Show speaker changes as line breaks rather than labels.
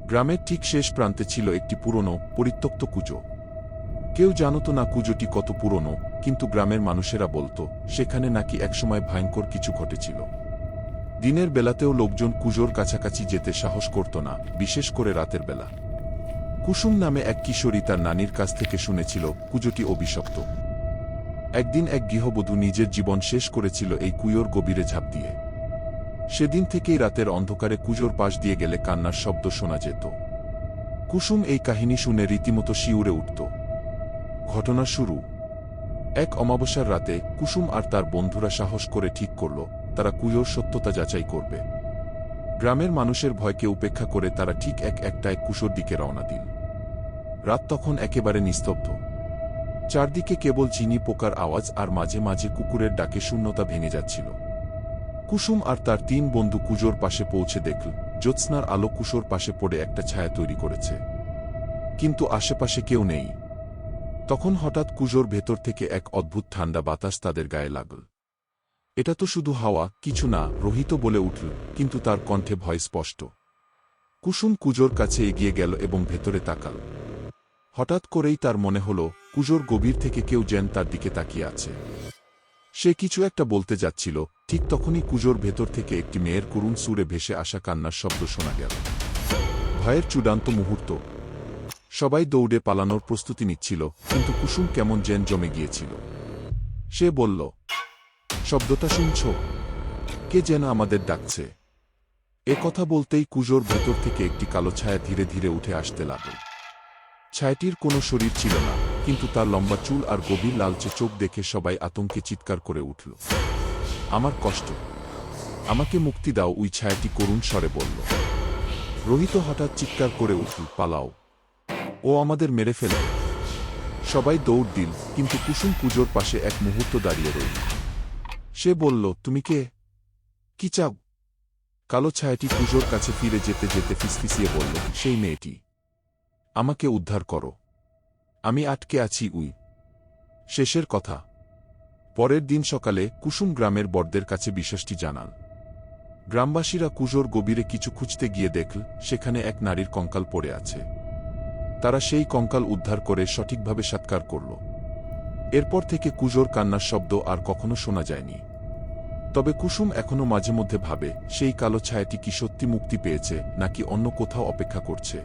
গ্রামের ঠিক শেষ প্রান্তে ছিল একটি পুরনো, পরিত্যক্ত কুজো। কেউ জানত না কুজোটি কত পুরনো, কিন্তু গ্রামের মানুষেরা বলত সেখানে নাকি একসময় ভয়ঙ্কর কিছু ঘটেছিল। দিনের বেলাতেও লোকজন কুজোর কাছাকাছি যেতে সাহস করত না, বিশেষ করে রাতের বেলা। কুসুম নামে এক কিশোরী তার নানির কাছ থেকে শুনেছিল কুজোটি অভিশপ্ত। একদিন এক গৃহবধূ নিজের জীবন শেষ করেছিল এই কুয়োর গভীরে ঝাঁপ দিয়ে। সেদিন থেকেই রাতের অন্ধকারে কুজোর পাশ দিয়ে গেলে কান্নার শব্দ শোনা যেত। কুসুম এই কাহিনী শুনে রীতিমতো শিউরে উঠত। ঘটনা শুরু এক অমাবস্যার রাতে। কুসুম আর তার বন্ধুরা সাহস করে ঠিক করল তারা কুয়োর সত্যতা যাচাই করবে। গ্রামের মানুষের ভয়কে উপেক্ষা করে তারা ঠিক একটায় কুয়োর দিকে রওনা দিল। রাত তখন একেবারে নিস্তব্ধ। চারদিকে কেবল চিনি পোকার আওয়াজ আর মাঝে মাঝে কুকুরের ডাকে শূন্যতা ভেঙে যাচ্ছিল। কুসুম আর তার 3 বন্ধু কুজোর পাশে পৌঁছে দেখল জ্যোৎস্নার আলো কুয়োর পাশে পড়ে একটা ছায়া তৈরি করেছে, কিন্তু আশেপাশে কেউ নেই। তখন হঠাৎ কুজোর ভেতর থেকে এক অদ্ভুত ঠান্ডা বাতাস তাদের গায়ে লাগল। এটা তো শুধু হাওয়া, কিছু না, রোহিত বলে উঠল, কিন্তু তার কণ্ঠে ভয় স্পষ্ট। কুসুম কুজোর কাছে এগিয়ে গেল এবং ভেতরে তাকাল। হঠাৎ করেই তার মনে হল কুজোর গভীর থেকে কেউ যেন তার দিকে তাকিয়ে আছে। সে কিছু একটা বলতে যাচ্ছিল, ঠিক তখনই কুজোর ভেতর থেকে একটি মেয়ের করুণ সুরে ভেসে আসা কান্নার শব্দ শোনা গেল। ভয়ের চূড়ান্ত মুহূর্ত। সবাই দৌড়ে পালানোর প্রস্তুতি নিচ্ছিল, কিন্তু কুসুম কেমন যেন জমে গিয়েছিল। সে বলল, শব্দটা শুনছ? কে যেন আমাদের ডাকছে। এ কথা বলতেই কুজোর ভেতর থেকে একটি কালো ছায়া ধীরে ধীরে উঠে আসতে লাগল। ছায়াটির কোনো শরীর ছিল না, কিন্তু তার লম্বা চুল আর গভীর লালচে চোখ দেখে সবাই আতঙ্কে চিৎকার করে উঠল। আমার কষ্ট, আমাকে মুক্তি দাও, ওই ছায়াটি করুণ স্বরে বলল। রোহিত হঠাৎ চিৎকার করে উঠল, পালাও, ও আমাদের মেরে ফেলবে। সবাই দৌড় দিল, কিন্তু কুসুম কুজোর পাশে এক মুহূর্ত দাঁড়িয়ে রইল। সে বলল, তুমি কে? কি চাও? কালো ছায়াটি কুজোর কাছে ফিরে যেতে যেতে ফিসফিসিয়ে বলল, সেই মেয়েটি। আমাকে উদ্ধার করো, আমি আটকে আছি। শেষের কথা। পরের দিন সকালে কুসুম গ্রামের বড়দের কাছে বিষয়টি জানান। গ্রামবাসীরা কুজোর গভীরে কিছু খুঁজতে গিয়ে দেখল সেখানে এক নারীর কঙ্কাল পড়ে আছে। তারা সেই কঙ্কাল উদ্ধার করে সঠিকভাবে সৎকার করল। এরপর থেকে কুজোর কান্নার শব্দ আর কখনো শোনা যায়নি। তবে কুসুম এখনো মাঝে মধ্যে ভাবে সেই কালো ছায়াটি কি সত্যি মুক্তি পেয়েছে নাকি অন্য কোথাও অপেক্ষা করছে।